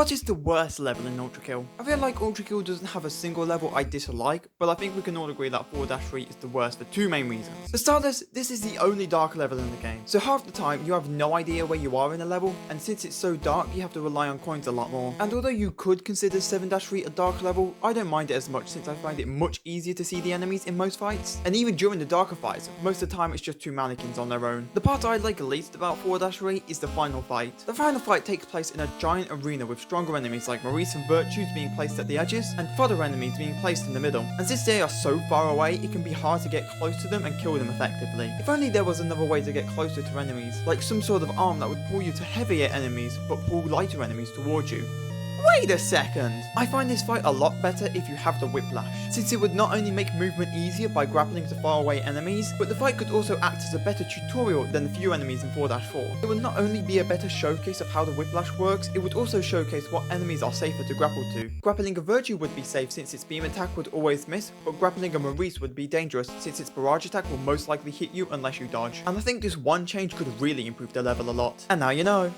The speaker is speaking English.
What is the worst level in Ultra Kill? I feel like Ultra Kill doesn't have a single level I dislike, but I think we can all agree that 4-3 is the worst for two main reasons. For starters, this is the only dark level in the game, so half the time you have no idea where you are in a level, and since it's so dark you have to rely on coins a lot more. And although you could consider 7-3 a dark level, I don't mind it as much since I find it much easier to see the enemies in most fights, and even during the darker fights, most of the time it's just two mannequins on their own. The part I like least about 4-3 is the final fight. The final fight takes place in a giant arena with stronger enemies like Maurice and Virtues being placed at the edges, and fodder enemies being placed in the middle. And since they are so far away, it can be hard to get close to them and kill them effectively. If only there was another way to get closer to enemies, like some sort of arm that would pull you to heavier enemies, but pull lighter enemies towards you. Wait a second! I find this fight a lot better if you have the whiplash, since it would not only make movement easier by grappling to faraway enemies, but the fight could also act as a better tutorial than the few enemies in 4-4. It would not only be a better showcase of how the whiplash works, it would also showcase what enemies are safer to grapple to. Grappling a Virtue would be safe since its beam attack would always miss, but grappling a Maurice would be dangerous since its barrage attack will most likely hit you unless you dodge. And I think this one change could really improve the level a lot. And now you know.